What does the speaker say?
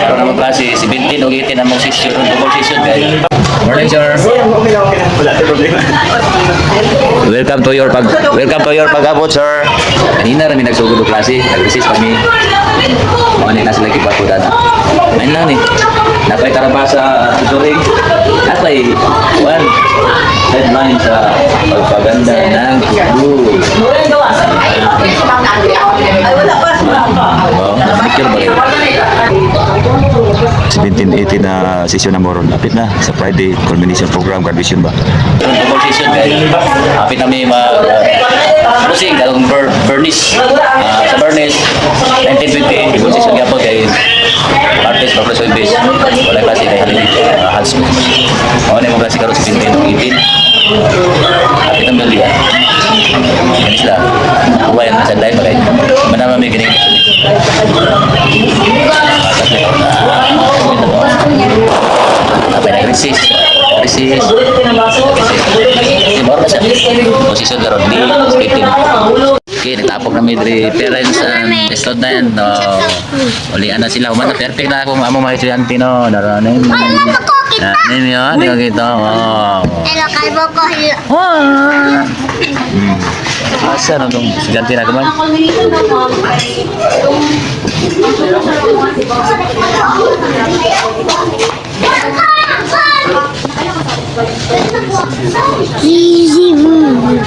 Karon naman klase 17 o 18 among session, double session guys. Morning sir. Welcome to your pag-abot sir. Kanina rin nagsugod og klase, nag-resist kami. Mga nila sila kipakudan. Ayun lang ni. Napay karaba sa tutoring. Napay headline sa pagpaganda ng Cebu. Picture ba kayo? 17-18 na session na moron. Apit na sa Friday culmination program, graduation ba? Double session guys. Apit na may musik dalang Bernice. Sa Bernice, 1920, double session nga po kay artist Professor Base. Wala klase kay Hans Smith. Ako na yung klase karoon sa 17-18. Apit ang bali. Yan sila. Huwag yan sa dahil bagay. Manama may ganing. Apa yang resist? Baru na siya. Posisyon karon di skating. Okay, natapok na may parents and slot na yan. Ulian na sila. Umana, perfect na akong among mga estudyante, no? Naranin. Naranin yun. Di ko kita. Hello, kalbo ko. Asa na itong estudyante na kuman? Easy move.